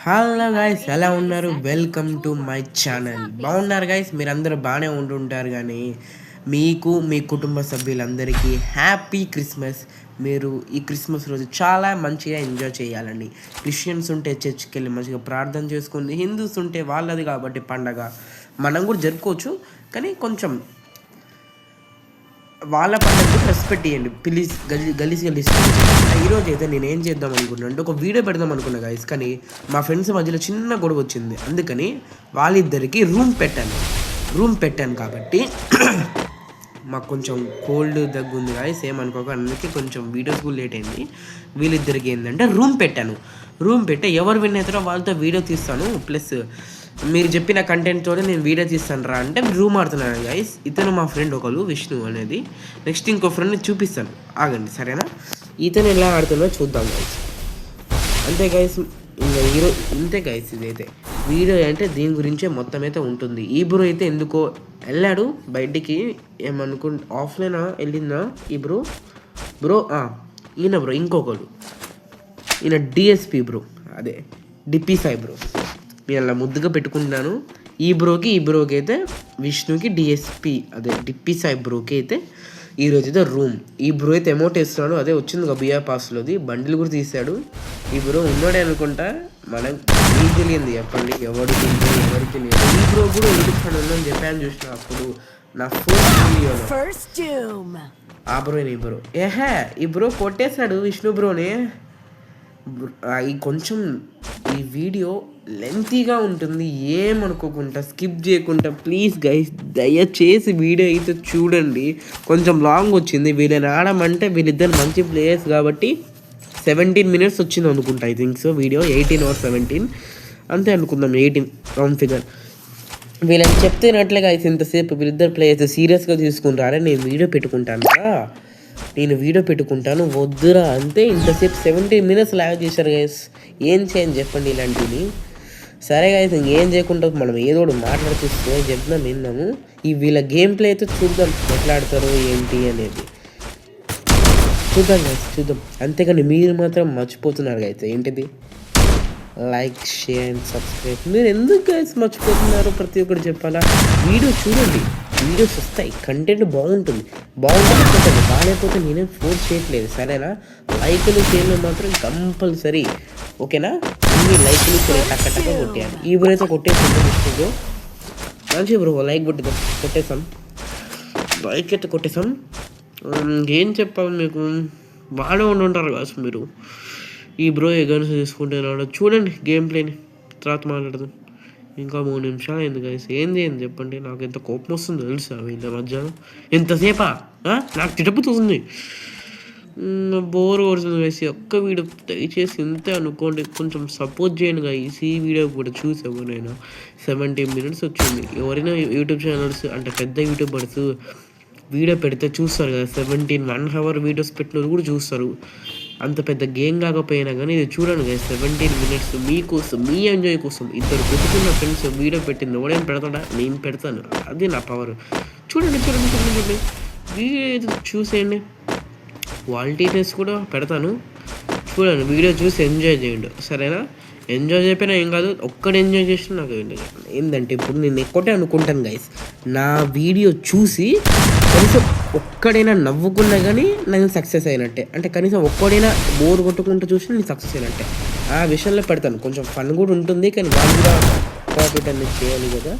Hello guys, ఎలా ఉన్నారు? Welcome to my channel. బాగున్నారు గైస్? మీరందరూ బాగానే ఉంటుంటారు. కానీ మీకు మీ కుటుంబ సభ్యులందరికీ హ్యాపీ క్రిస్మస్. మీరు ఈ క్రిస్మస్ రోజు చాలా మంచిగా ఎంజాయ్ చేయాలండి. క్రిస్టియన్స్ ఉంటే చర్చ్కి వెళ్ళి మంచిగా ప్రార్థన చేసుకుంది, హిందూస్ ఉంటే వాళ్ళది కాబట్టి పండగ మనం కూడా జరుపుకోవచ్చు. కానీ కొంచెం వాళ్ళ పండుగకు రెస్పెక్ట్ ఇవ్వండి ప్లీజ్. గలీజ్ ఈరోజు అయితే నేను ఏం చేద్దాం అనుకున్నాను అంటే ఒక వీడియో పెడదాం అనుకున్నా గైస్. కానీ మా ఫ్రెండ్స్ మధ్యలో చిన్న గొడవ వచ్చింది, అందుకని వాళ్ళిద్దరికి రూమ్ పెట్టాను కాబట్టి మాకు కొంచెం కోల్డ్ దగ్గు ఉంది గాయస్, ఏమనుకోక. అందుకే కొంచెం వీడియోస్ కూడా లేట్ అయింది. వీళ్ళిద్దరికి ఏంటంటే రూమ్ పెట్టే ఎవరు విన్ అవుతారో వాళ్ళతో వీడియో తీస్తాను, ప్లస్ మీరు చెప్పిన కంటెంట్తో నేను వీడియో తీస్తాను రా అంటే రూమ్ ఆడుతున్నాను గైస్. ఇతను మా ఫ్రెండ్ ఒకరు విష్ణు అనేది. నెక్స్ట్ ఇంకో ఫ్రెండ్ని చూపిస్తాను, ఆగండి సరేనా. ఇతను ఎలా ఆడుతున్నా చూద్దాం గైస్. అంతే గైస్, ఇంకా ఈరోజు ఇంతే గైస్. ఇదైతే వీడియో అంటే దీని గురించే మొత్తం అయితే ఉంటుంది. ఈ బ్రో అయితే ఎందుకో వెళ్ళాడు బయటికి, ఆఫ్లైన్ వెళ్ళిందా ఈ బ్రో ఈయన బ్రో ఇంకొకడు, ఈయన డిఎస్పి బ్రో, అదే డిప్పి సాయి బ్రో. నేను అలా ముద్దుగా పెట్టుకుంటున్నాను. ఈ బ్రోకి అయితే విష్ణుకి డిఎస్పి అదే డిప్పి సాయి బ్రోకి అయితే ఈరోజు అయితే రూమ్. ఈ బ్రో అయితే అమౌంట్ వేస్తున్నాడు, అదే వచ్చింది ఒక బిఆర్ పాస్లోది బండిల్ కూడా తీశాడు. ఈ బ్రో ఉన్నాడే అనుకుంటా. మనం మీకు తెలియంది చెప్పండి, ఎవరికి తెలియదు. ఈ బ్రో కూడా ఎదుగుతాడు అని చెప్పాను, చూసిన అప్పుడు నా ఫస్ట్ ఆ బ్రోని ఈ బ్రో కొట్టేశాడు విష్ణు బ్రోని. కొంచెం ఈ వీడియో లెంతీగా ఉంటుంది, ఏమనుకోకుండా స్కిప్ చేయకుండా ప్లీజ్ గైస్ దయచేసి వీడియో అయితే చూడండి. కొంచెం లాంగ్ వచ్చింది. వీళ్ళని ఆడమంటే వీళ్ళిద్దరు మంచి ప్లేయర్స్ కాబట్టి 17 minutes వచ్చింది అనుకుంటా, I think so. Video 18 or 17 అంతే అనుకుందాం, 18 రౌండ్ ఫిగర్. వీళ్ళని చెప్తున్నట్లుగా అయితే ఇంతసేపు వీళ్ళిద్దరు ప్లేయర్స్ సీరియస్గా తీసుకుంటారా, నేను వీడియో పెట్టుకుంటాను వద్దురా అంతే. ఇంతసేపు 17 minutes లాగ్ చేశారు గైస్. ఏం చేయని చెప్పండి ఇలాంటివి. సరే గైస్, ఇంకేం చేయకుండా మనం ఏదో ఒకటి మాట్లాడుతూ చెప్తున్నాం విన్నాము. ఈ వీళ్ళ గేమ్ ప్లే అయితే చూద్దాం, ఎట్లా ఆడతారు ఏంటి అనేది చూద్దాం గైస్, చూద్దాం. అంతేకాని మీరు మాత్రం మర్చిపోతున్నారు గైస్, ఏంటిది లైక్, షేర్ అండ్ సబ్స్క్రైబ్. మీరు ఎందుకు గైస్ మర్చిపోతున్నారు? ప్రతి ఒక్కరు చెప్పాలా? వీడియో చూడండి, వీడియోస్ వస్తాయి, కంటెంట్ బాగుంటుంది చూడండి. బాగాలేకపోతే నేనేం ఫోర్స్ చేయట్లేదు సరేనా. లైకులు షేర్లు మాత్రం కంపల్సరీ, ఓకేనా. అన్ని లైకులు టక్క కొట్టేయాలి. ఈ బ్రో అయితే కొట్టేసాం, మంచి బ్రో లైక్ కొట్టేసాం, లైక్ అయితే కొట్టేసాం. ఏం చెప్పాలి మీకు, బాగానే ఉంటారు కాదు మీరు. ఈ బ్రో గన్స్ తీసుకుంటున్నాడు చూడండి, గేమ్ ప్లేని తర్వాత మాట్లాడదాం. ఇంకా 3 నిమిషాలు అయింది గైస్, ఏం చేయండి చెప్పండి. నాకు ఎంత కోపం వస్తుందో తెలుసా వీళ్ళ మధ్యాహ్నం. ఎంతసేపా నాకు తిడుపుతుంది, బోర్ కొడుతుంది గైస్. ఒక్క వీడియో దయచేసి ఇంతే అనుకోండి, కొంచెం సపోర్ట్ చేయండి గైస్. ఈ వీడియో కూడా చూసి ఎవరైనా 17 minutes వచ్చింది. ఎవరైనా యూట్యూబ్ ఛానల్స్ అంటే పెద్ద యూట్యూబర్స్ వీడియో పెడితే చూస్తారు కదా, 1 hour వీడియోస్ పెట్టినది కూడా చూస్తారు. అంత పెద్ద గేమ్ కాకపోయినా కానీ ఇది చూడండి కదా, 17 minutes మీకోసం, మీ ఎంజాయ్ కోసం. ఇద్దరు పెట్టుకున్న ఫ్రెండ్స్ వీడియో పెట్టింది, ఎవడేం పెడతాడా, నేను పెడతాను, అది నా పవర్. చూడండి వీడియో చూసేయండి. క్వాలిటీ టెస్ట్ కూడా పెడతాను, చూడండి. వీడియో చూసి ఎంజాయ్ చేయండి సరేనా. ఎంజాయ్ చేయకపోయినా ఏం కాదు, ఒక్కడు ఎంజాయ్ చేసినా నాకు ఏంటంటే ఇప్పుడు నేను ఎక్కువటే అనుకుంటాను గైస్, నా వీడియో చూసి కనీసం ఒక్కడైనా నవ్వుకున్నా కానీ నేను సక్సెస్ అయినట్టే. అంటే కనీసం ఒక్కడైనా బోర్ కొట్టుకుంటూ చూసి నేను సక్సెస్ అయినట్టే. ఆ విషయంలో పెడతాను. కొంచెం ఫన్ కూడా ఉంటుంది, కానీ వాళ్ళు కూడా ప్రాఫిట్ అనేది చేయాలి కదా.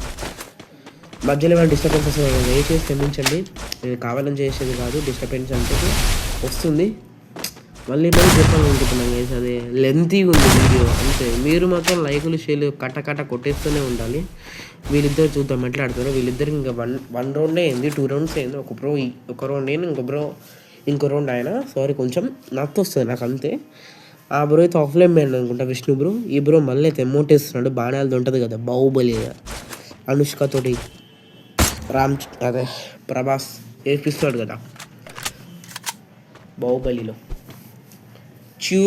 మధ్యలో ఏమైనా డిస్టర్బెన్స్ వస్తుంది దయచేసి క్షమించండి, నేను కావాలని చేసేది కాదు. డిస్టర్బెన్స్ అంటే వస్తుంది, మళ్ళీ చెప్పాలనుకుంటున్నాను గైస్. అదే లెంతీగా ఉంది వీడియో అంతే. మీరు మాత్రం లైకులు షేర్లు కట్ట కొట్టేస్తూనే ఉండాలి. వీళ్ళిద్దరు చూద్దాం మాట్లాడతారు. వీళ్ళిద్దరికి ఇంకా వన్ రౌండే అయింది, 2 rounds అయింది. ఒక రౌండ్ నేను, ఇంకో రౌండ్ ఆయన. సారీ, కొంచెం నత్త వస్తుంది నాకు అంతే. ఆ బ్రో అయితే ఆఫ్లైన్ మ్యాన్ అనుకుంటా, విష్ణు బ్రో. ఈ బ్రో మళ్ళీ అయితే అమౌంట్ వేస్తున్నాడు, బాణాలతో ఉంటుంది కదా, బాహుబలి అనుష్కతోటి అదే ప్రభాస్ వేపిస్తాడు కదా బాహుబలిలో,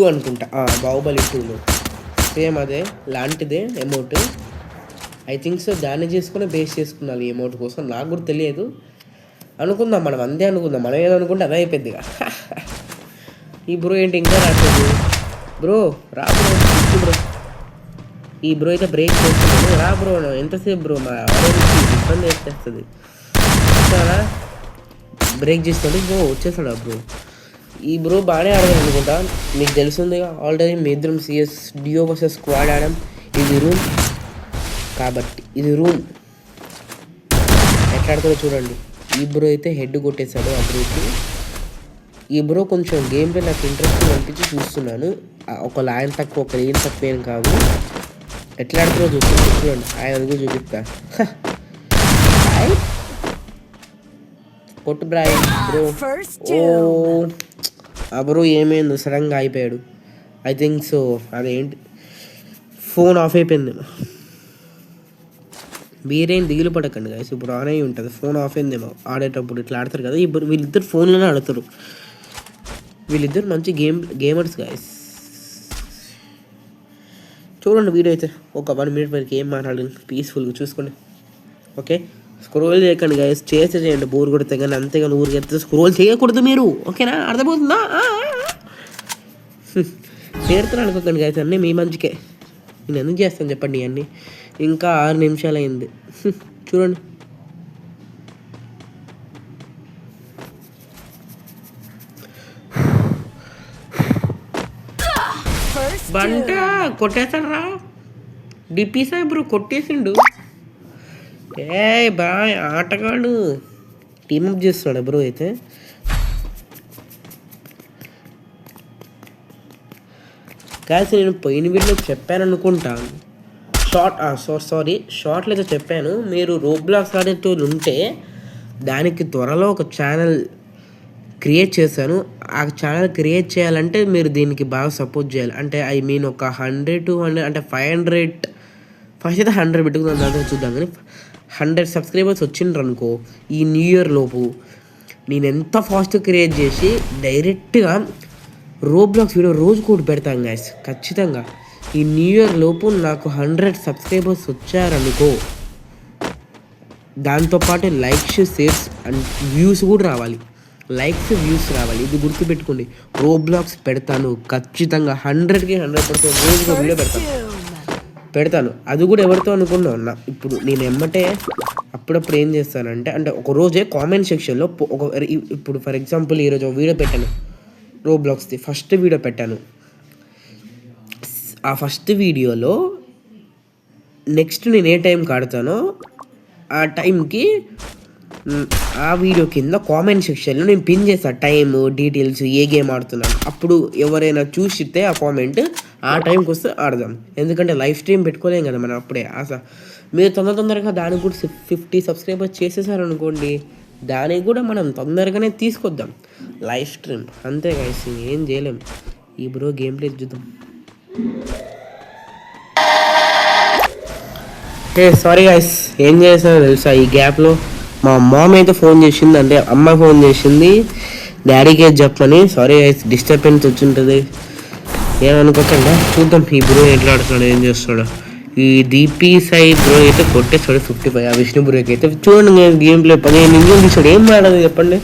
అనుకుంటా బాహుబలి 2లో సేమ్ అదే లాంటిదే అమౌంట్. ఐ థింక్ సో దాన్ని చేసుకుని బేస్ చేసుకున్నాను ఈ అమౌంట్ కోసం. నాకు కూడా తెలియదు, అనుకుందాం మనం, అంతే అనుకుందాం. మనం ఏదనుకుంటే అదే అయిపోద్దిగా. ఈ బ్రో ఏంటి ఇంకా రాట్లేదు? బ్రో రా బ్రో. ఈ బ్రో అయితే బ్రేక్ చేస్తున్నాను. రా బ్రో, ఎంతసేపు బ్రో, మా ఆడియన్స్కి ఇబ్బంది వచ్చేస్తుంది. చాలా బ్రేక్ చేస్తాడు బ్రో, వచ్చేస్తాడు బ్రో. ఈ బ్రో బాగానే ఆడదాం అనుకుంటా. మీకు తెలిసింది ఆల్రెడీ మీ ఇద్దరం సిఎస్ డియో వర్సెస్ స్క్వాడ్ ఆడాం. ఇది రూమ్ కాబట్టి ఇది రూమ్ ఎట్లా ఆడుతుందో చూడండి. ఈ బ్రో అయితే హెడ్ కొట్టేశాడు ఆ బ్రోకి. ఈ బ్రో కొంచెం గేమ్ ప్లే నాకు ఇంట్రెస్టింగ్ అనిపించి చూస్తున్నాను. ఒక లైన్ తక్కువ ఒక ఏం తక్కువ ఏం కాదు. ఎట్లా ఆడుతుందో చూడండి. ఆయన కూడా చూపిస్తా. కొట్టు బ్రాయ్ బ్రో. ఓ ఆ బ్రో ఏమైందో సడన్గా అయిపోయాడు. ఐ థింక్ సో అదేంటి ఫోన్ ఆఫ్ అయిపోయింది. మీరేం దిగులు పడకండి గైస్, ఇప్పుడు ఆన్ అయి ఉంటుంది. ఫోన్ ఆఫ్ అయిందేమో ఆడేటప్పుడు. ఇట్లా ఆడతారు కదా ఇప్పుడు, వీళ్ళిద్దరు ఫోన్లోనే ఆడతారు. వీళ్ళిద్దరు మంచి గేమర్స్ గైస్. చూడండి వీడియో అయితే ఒక 1 minute వరకు ఏం మాట్లాడాలి పీస్ఫుల్గా చూసుకోండి. ఓకే, స్క్రోల్ చేయకండి గైస్, చేయండి బోర్ కొడితే కానీ. అంతేగాని ఊరికి స్క్రోల్ చేయకూడదు మీరు, ఓకేనా? అర్థమవుతుందా? చేరుతాను అనుకోకండి గైస్, అన్నీ మీ మంచికే. నేను ఎందుకు చేస్తాను చెప్పండి అన్నీ. ఇంకా 6 నిమిషాలు అయింది. చూడండి బంట కొట్టేస్తాడు రా. డిపి సాయి బ్రో కొట్టేసిండు. ఏ బాయ్ ఆటగాడు టీమప్ చేస్తున్నాడు బ్రో అయితే. కాదు నేను పోయిన వీడియోలో చెప్పాను అనుకుంటాను, షార్ట్లో అయితే చెప్పాను. మీరు రోబ్లాక్స్ ఆడేటోళ్ళు ఉంటే దానికి త్వరలో ఒక ఛానల్ క్రియేట్ చేశాను. ఆ ఛానల్ క్రియేట్ చేయాలంటే మీరు దీనికి బాగా సపోర్ట్ చేయాలి. అంటే ఐ మీన్ ఒక 100 to 100 అంటే 500 ఫస్ట్ అయితే 100 పెట్టుకుందాం, దాంట్లో చూద్దాం. కానీ 100 సబ్స్క్రైబర్స్ వచ్చిండ్రు అనుకో ఈ న్యూ ఇయర్ లోపు, నేను ఎంత ఫాస్ట్గా క్రియేట్ చేసి డైరెక్ట్గా రోబ్లాక్స్ వీడియో రోజు కూడా పెడతాను గైస్ ఖచ్చితంగా. ఈ న్యూ ఇయర్ లోపు నాకు 100 సబ్స్క్రైబర్స్ వచ్చారనుకో, దాంతోపాటు లైక్స్ షేర్స్ అండ్ వ్యూస్ కూడా రావాలి. లైక్స్ వ్యూస్ రావాలి, ఇది గుర్తుపెట్టుకోండి. రోబ్లాక్స్ పెడతాను ఖచ్చితంగా, 100కి 100% రోజుగా వీడియో పెడతాను. అది కూడా ఎవరితో అనుకున్నా. ఇప్పుడు నేను ఎమ్మటే అప్పుడప్పుడు ఏం చేస్తానంటే, అంటే ఒక రోజే కామెంట్ సెక్షన్లో ఇప్పుడు ఫర్ ఎగ్జాంపుల్ ఈరోజు ఒక వీడియో పెట్టాను రోబ్లాక్స్ది, ఫస్ట్ వీడియో పెట్టాను. ఆ ఫస్ట్ వీడియోలో నెక్స్ట్ నేను ఏ టైంకి ఆడతానో ఆ టైంకి ఆ వీడియో కింద కామెంట్ సెక్షన్లో నేను పిన్ చేస్తాను టైము డీటెయిల్స్, ఏ గేమ్ ఆడుతున్నాను. అప్పుడు ఎవరైనా చూసితే ఆ కామెంట్ ఆ టైంకి వస్తే ఆడదాం. ఎందుకంటే లైవ్ స్ట్రీమ్ పెట్టుకోలేం కదా మనం అప్పుడే. మీరు తొందరగా దానికి కూడా 50 సబ్స్క్రైబర్స్ చేసేసారనుకోండి, దానికి కూడా మనం తొందరగానే తీసుకొద్దాం లైవ్ స్ట్రీమ్. అంతే గైస్, ఏం చేయలేం. ఈ బ్రో గేమ్ ప్లే చూద్దాం. సారీ గైస్, ఏం చేసానో తెలుసా, ఈ గ్యాప్లో మా మామ్ అయితే ఫోన్ చేసింది, అంటే అమ్మ ఫోన్ చేసింది డాడీకి చెప్పని. సారీ గైస్, డిస్టర్బెన్స్ వచ్చింటుంది, ఏమనుకోకుండా. చూద్దాం ఈ బ్రో ఎట్లా ఆడుతున్నాడు, ఏం చేస్తున్నాడు. ఈ దీపీ సాయి బ్రో అయితే కొట్టేస్తాడు 55. ఆ విష్ణు బ్రోకి అయితే చూడండి గేమ్ ప్లే 15 నిమిషాలు తీసాడు. ఏం ఆడదు చెప్పండి.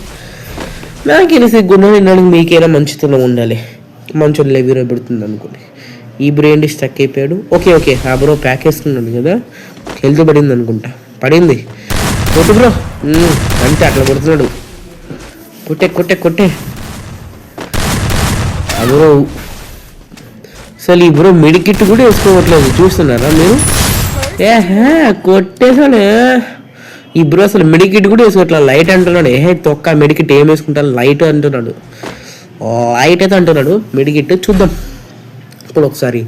నాకేనా సిగ్గున్నా వినడానికి, మీకైనా మంచితనం ఉండాలి. మంచోళ్ళే వీరో పెడుతుంది అనుకోండి. ఈ బ్రో ఏంటి స్టక్ అయిపోయాడు. ఓకే ఆ బ్రో ప్యాక్ వేసుకున్నాడు కదా, హెల్త్ పడింది అనుకుంటా. పడింది, కొట్టు బ్రో. అంతే అట్లా కొడుతున్నాడు. కొట్టే ఆ బ్రో అసలు ఈ బ్రో మెడికిట్ కూడా వేసుకోవట్లేదు, చూస్తున్నారా మీరు? కొట్టేసాడు ఈ బ్రో. అసలు మెడికిట్ కూడా వేసుకోవట్లేదు, లైట్ అంటున్నాడు. తొక్క మెడికిట్ ఏం వేసుకుంటాను, లైట్ అంటున్నాడు. లైట్ అయితే అంటున్నాడు మెడికిట్. చూద్దాం ఇప్పుడు ఒకసారి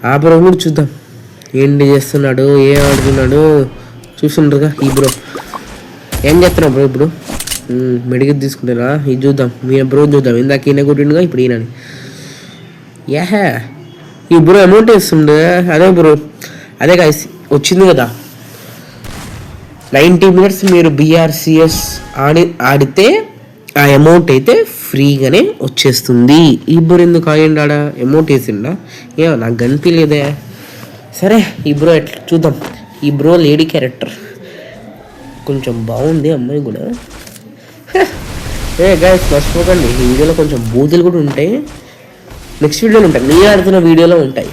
ఆ బ్రో కూడా చూద్దాం ఏంటి చేస్తున్నాడు, ఏం ఆడుతున్నాడు చూస్తుండ్రుగా. ఈ బ్రో ఏం చేస్తున్నావు బ్రో ఇప్పుడు? మెడికిట్ తీసుకుంటారా? ఇది చూద్దాం, మీ బ్రో చూద్దాం. ఇందాక ఈయన కొట్టిండుగా, ఇప్పుడు ఈయనని. ఈ బ్రో అమౌంట్ వేస్తుండే. అదే బ్రో, అదే గాయస్ వచ్చింది కదా 90 minutes మీరు BRCS ఆడితే ఆ అమౌంట్ అయితే ఫ్రీగానే వచ్చేస్తుంది. ఈ బ్రో ఎందుకు ఆడిండా, అమౌంట్ వేసిండా? ఏమో నాకు కనిపించలేదే. సరే ఈ బ్రో ఎట్లా చూద్దాం. ఈ బ్రో లేడీ క్యారెక్టర్ కొంచెం బాగుంది, అమ్మాయి కూడా. గాయస్ మర్చిపోకండి, ఈ వీడియోలో కొంచెం బూతులు కూడా ఉంటాయి, నెక్స్ట్ వీడియోలో ఉంటాయి, నేను ఆడుతున్న వీడియోలో ఉంటాయి.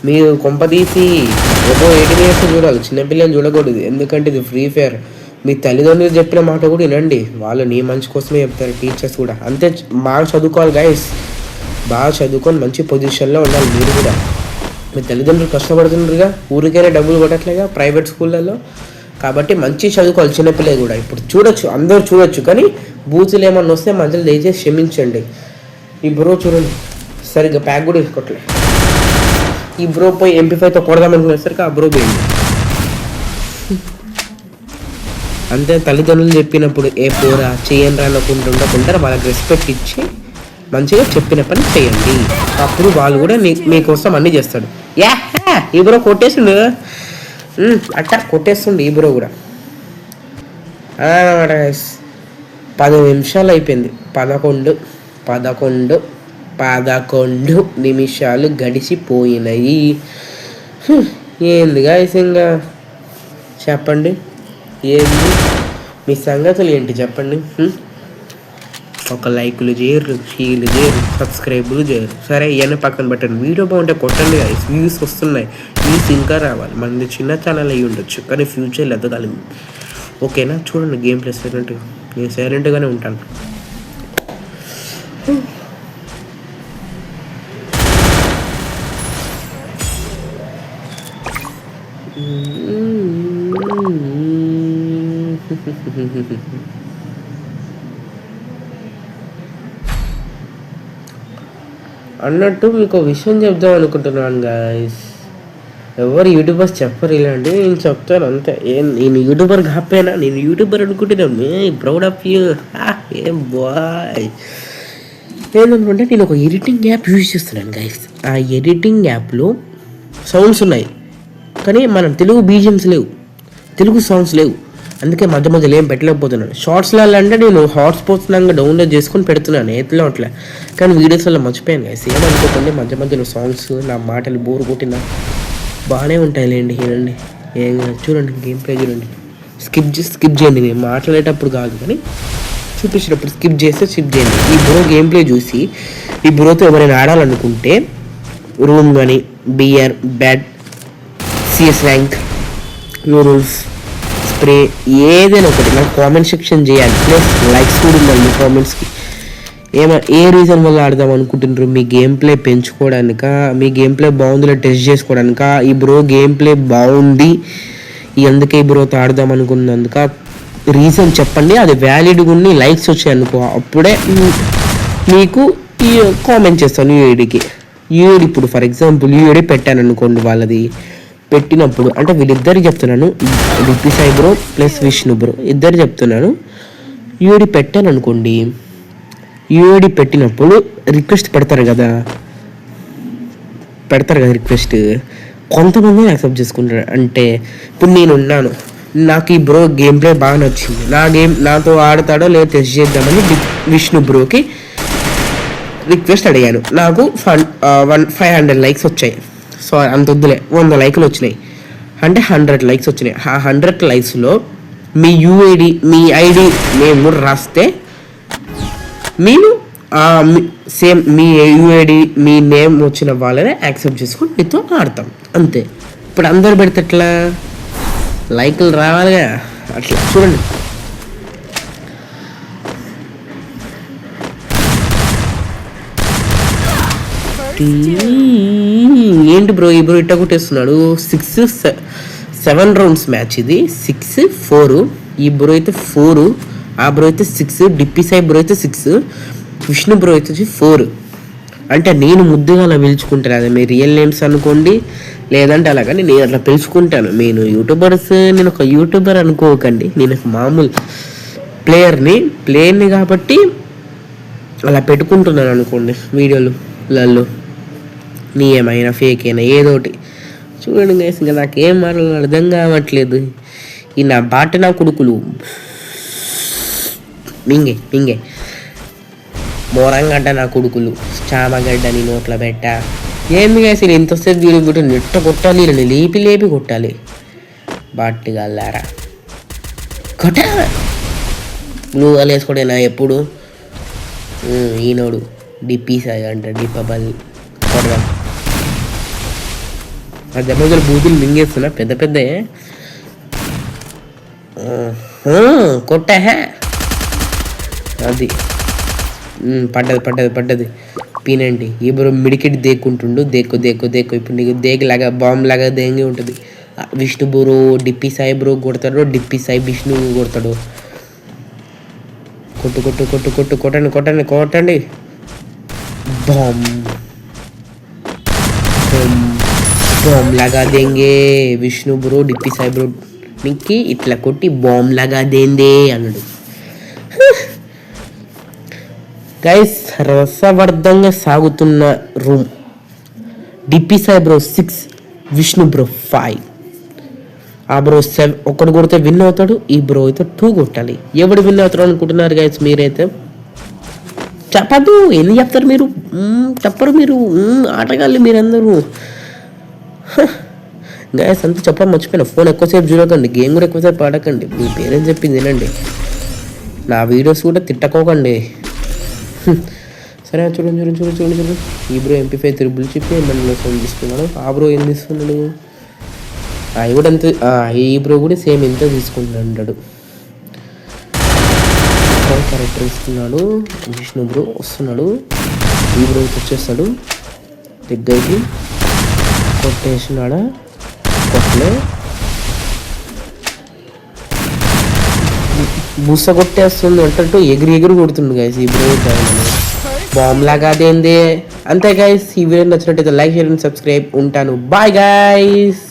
మీరు కొంపదీసి ఏదో 18 ఇయర్స్ చూడాలి, చిన్నపిల్లలు చూడకూడదు. ఎందుకంటే ఇది ఫ్రీ ఫైర్. మీ తల్లిదండ్రులు చెప్పిన మాట కూడా వినండి, వాళ్ళు నీ మంచి కోసమే చెప్తారు. టీచర్స్ కూడా అంతే. బాగా చదువుకోవాలి గైస్, బాగా చదువుకొని మంచి పొజిషన్లో ఉండాలి. మీరు కూడా మీ తల్లిదండ్రులు కష్టపడుతున్నారుగా, ఊరికైనా డబ్బులు కొట్టట్లేగా ప్రైవేట్ స్కూళ్ళల్లో. కాబట్టి మంచి చదువుకోవాలి చిన్నపిల్లలు కూడా. ఇప్పుడు చూడొచ్చు, అందరూ చూడొచ్చు, కానీ బూతులు ఏమన్నా వస్తే మధ్యలో దయచేసి క్షమించండి. ఈ బ్రో చూడండి సరిగ్గా ప్యాక్ కూడా వేసుకోవట్లేదు. ఈ బ్రో పోయి MP5తో కొడదామనుకునేసరికి ఆ బ్రో పోయింది. అంతే, తల్లిదండ్రులు చెప్పినప్పుడు ఏ పోరా చేయని రానుకుంటూ ఉండకుండా వాళ్ళకి రెస్పెక్ట్ ఇచ్చి మంచిగా చెప్పిన పని చేయండి. అప్పుడు వాళ్ళు కూడా మీకోసం అన్నీ చేస్తాడు. యా ఈ బ్రో కొట్టేసిండు, అట్టా కొట్టేస్తుండు ఈ బ్రో కూడా. 10 నిమిషాలు అయిపోయింది. 11 నిమిషాలు గడిచిపోయినాయి. ఏంది గాయస్ ఇంకా చెప్పండి, ఏంది మీ సంగతులు ఏంటి చెప్పండి. ఒక లైకులు చేయరు, షేర్లు చేయరు, సబ్స్క్రైబులు చేయరు. సరే ఇవన్నీ పక్కన పెట్టండి. వీడియో బాగుంటే కొట్టండి గాయస్, వ్యూస్ వస్తున్నాయి. వ్యూస్ ఇంకా రావాలి. మనది చిన్న ఛానల్ అయ్యి ఉండొచ్చు, కానీ ఫ్యూచర్లో ఎదగాలి. ఓకేనా? చూడండి గేమ్ ప్లే సైలెంట్గా, నేను సైలెంట్గానే ఉంటాను. అన్నట్టు మీకు విషయం చెప్దాం అనుకుంటున్నాను గాయస్. ఎవరు యూట్యూబర్స్ చెప్పరు ఇలాంటి, నేను చెప్తాను అంతే. నేను యూట్యూబర్ కాకపోయినా నేను యూట్యూబర్ అనుకుంటున్నాను. Proud of you. ఏం బాయ్. ఏంటనుకుంటే నేను ఒక ఎడిటింగ్ యాప్ యూజ్ చేస్తున్నాను గాయస్. ఆ ఎడిటింగ్ యాప్లో సౌండ్స్ ఉన్నాయి, కానీ మనం తెలుగు బీజిఎమ్స్ లేవు, తెలుగు సాంగ్స్ లేవు. అందుకే మధ్య మధ్యలో ఏం పెట్టలేకపోతున్నాను. షార్ట్స్లో అంటే నేను హాట్స్పాట్స్ డౌన్లోడ్ చేసుకొని పెడుతున్నాను, ఎట్లా అట్లా. కానీ వీడియోస్లో మర్చిపోయాను గైస్. ఏమనుకోకండి, మధ్య మధ్యలో సాంగ్స్ నా మాటలు బోర్ కొట్టినా బాగానే ఉంటాయి లేండి. వినండి, ఏం చూడండి గేమ్ ప్లే చూడండి. స్కిప్ చేయండి, నేను మాట్లాడేటప్పుడు కాదు కానీ చూపించేటప్పుడు స్కిప్ చేయండి. ఈ బ్రో గేమ్ ప్లే చూసి ఈ బ్రోతో ఎవరైనా ఆడాలనుకుంటే రూమ్ కానీ, beer, bad, CS rank, rules, spray ఏదైనా ఒకటి నాకు కామెంట్ సెక్షన్ చేయాలి. ప్లస్ లైక్స్ కూడా ఉండాలి మీ కామెంట్స్కి. ఏ రీజన్ వల్ల ఆడదాం అనుకుంటున్నారు? మీ గేమ్ ప్లే పెంచుకోవడానిక, మీ గేమ్ ప్లే బాగుందిలో టెస్ట్ చేసుకోవడానిక, ఈ బ్రో గేమ్ ప్లే బాగుంది అందుకే ఈ బ్రోతో ఆడదాం అనుకున్నందుక రీజన్ చెప్పండి. అది వ్యాలిడ్గా ఉండి లైక్స్ వచ్చాయి అనుకో, అప్పుడే మీకు ఈ కామెంట్ చేస్తాను. యూఐడి ఇప్పుడు ఫర్ ఎగ్జాంపుల్ యూఐడి పెట్టాను అనుకోండి, వాళ్ళది పెట్టినప్పుడు అంటే వీళ్ళిద్దరికి చెప్తున్నాను, DP Sai bro plus Vishnu bro ఇద్దరు చెప్తున్నాను. యూఐడి పెట్టాను అనుకోండి, యూఐడి పెట్టినప్పుడు రిక్వెస్ట్ పెడతారు కదా రిక్వెస్ట్. కొంతమంది యాక్సెప్ట్ చేసుకుంటారు. అంటే ఇప్పుడు నేను ఉన్నాను, నాకు ఈ బ్రో గేమ్ ప్లే బాగా నచ్చింది, నాతో ఆడతాడో లేదో టెస్ట్ చేద్దామని విష్ణు బ్రోకి రిక్వెస్ట్ అడిగాను. నాకు 500 లైక్స్ వచ్చాయి. సో అంత వద్దులే, 100 లైకులు వచ్చినాయి అంటే 100 లైక్స్ వచ్చినాయి. ఆ 100 లైక్స్లో మీ యూఐడి, మీ ఐడి నేమ్ కూడా రాస్తే మీరు సేమ్ మీ యూఐడి, మీ నేమ్ వచ్చిన వాళ్ళనే యాక్సెప్ట్ చేసుకొని మీతో ఆడతాం అంతే. ఇప్పుడు అందరు పెడితే ఎట్లా? లైకులు రావాలిగా, అట్లా చూడండి. ఏంటి బ్రో ఈ బ్రో ఇట్ట కొట్టేస్తున్నాడు? 6-7 రౌండ్స్ మ్యాచ్ ఇది. 6-4. ఈ బ్రో అయితే 4, ఆ బ్రో అయితే 6, డిప్పి సాయి బ్రో అయితే 6, విష్ణు బ్రో అయితే 4. అంటే నేను ముద్దుగా అలా పిలుచుకుంటాను. అదే మీ రియల్ నేమ్స్ అనుకోండి, లేదంటే అలాగని నేను అట్లా పిలుచుకుంటాను. నేను ఒక యూట్యూబర్ అనుకోకండి, నేను ఒక మామూలు ప్లేయర్ని కాబట్టి అలా పెట్టుకుంటున్నాను అనుకోండి వీడియోలలో. నీ ఏమైనా ఫేక్ అయినా ఏదోటి చూడండి గైస్. ఇంకా నాకేం మాటలు అర్థం కావట్లేదు. ఈ నా బాట నా కొడుకులు మింగే మోరంగడ్డ నా కొడుకులు చామగడ్డని నోట్లో పెట్ట. ఏంది గైస్ ఇలా ఎంతసేపు వీడియో పెట్టి నెట్ట కొట్టాలి, లేపి కొట్టాలి. బాట్టిగల్లారా కొట్ట నువ్వు వేసుకోడేనా ఎప్పుడు? ఈనోడు డిప్పి సాయి అంట, డిప్పబల్ కొడదాం. ఆ దెబ్బలు బూతులు మింగేస్తున్నా పెద్ద పెద్ద కొట్టా అది పడ్డది పీనండి ఈ బ్రో మిడికెట్ దేక్కుంటుండు దేక్కు ఇప్పుడు నీకు దేగలాగా బాంబ్ లాగా దేంగి ఉంటుంది. విష్ణు బ్రో డిప్పి సాయి బ్రో కొడతాడు, డిప్పి సాయి విష్ణు కొడతాడు. కొట్టండి బాంబ్ లాగా దేంగే విష్ణు బ్రో డిప్పి సాయి బ్రో నీకి ఇట్లా కొట్టి బాంబ్ లాగా దేందే అన్నాడు. గైస్ రసవర్ధంగా సాగుతున్న room. Dippi Sai bro 6, Vishnu bro 5. ఆ బ్రో 7 ఒకటి కొడితే విన్ అవుతాడు, ఈ బ్రో అయితే 2 కొట్టాలి. ఎవడు విన్ అవుతాడు అనుకుంటున్నారు గైస్ మీరైతే? చెప్పదు, ఎందుకు చెప్తారు మీరు? చెప్పరు మీరు, ఆటగాళ్ళు మీరందరూ. గైస్ అంతా చెప్పడం మర్చిపోయినా, ఫోన్ ఎక్కువసేపు చూడకండి, గేమ్ కూడా ఎక్కువసేపు ఆడకండి, మీ పేరెంట్స్ చెప్పింది వినండి, నా వీడియోస్ కూడా తిట్టకోకండి. సరే చూడండి. ఈ బ్రో MP5 త్రిబుల్ చిప్ ఏమన్నా ఫోన్ తీసుకున్నాడు. ఆ బ్రో ఏం తీసుకున్నాడు? అవి కూడా అంతే. ఈ బ్రో కూడా సేమ్ ఎంత తీసుకుంటున్నాడు. కరెక్ట్ తీసుకున్నాడు. విష్ణు బ్రో వస్తున్నాడు. ఈ బ్రో వచ్చేస్తాడు దగ్గరికి. కొట్టేసినాడా? కొట్టలే. బుస్స కొట్టేస్తుంది అంటూ ఎగిరి కొడుతుండు గైస్ ఈ బ్రో. బాంబ్ లాగా అదేంది. అంతే గైస్, ఈ వీడియో నచ్చినట్టయితే లైక్, షేర్ అండ్ సబ్స్క్రైబ్. ఉంటాను, బాయ్ గైస్,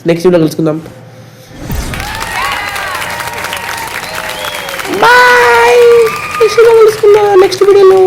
నెక్స్ట్ వీడియో కలుసుకుందాం. బాయ్, నెక్స్ట్ వీడియోలో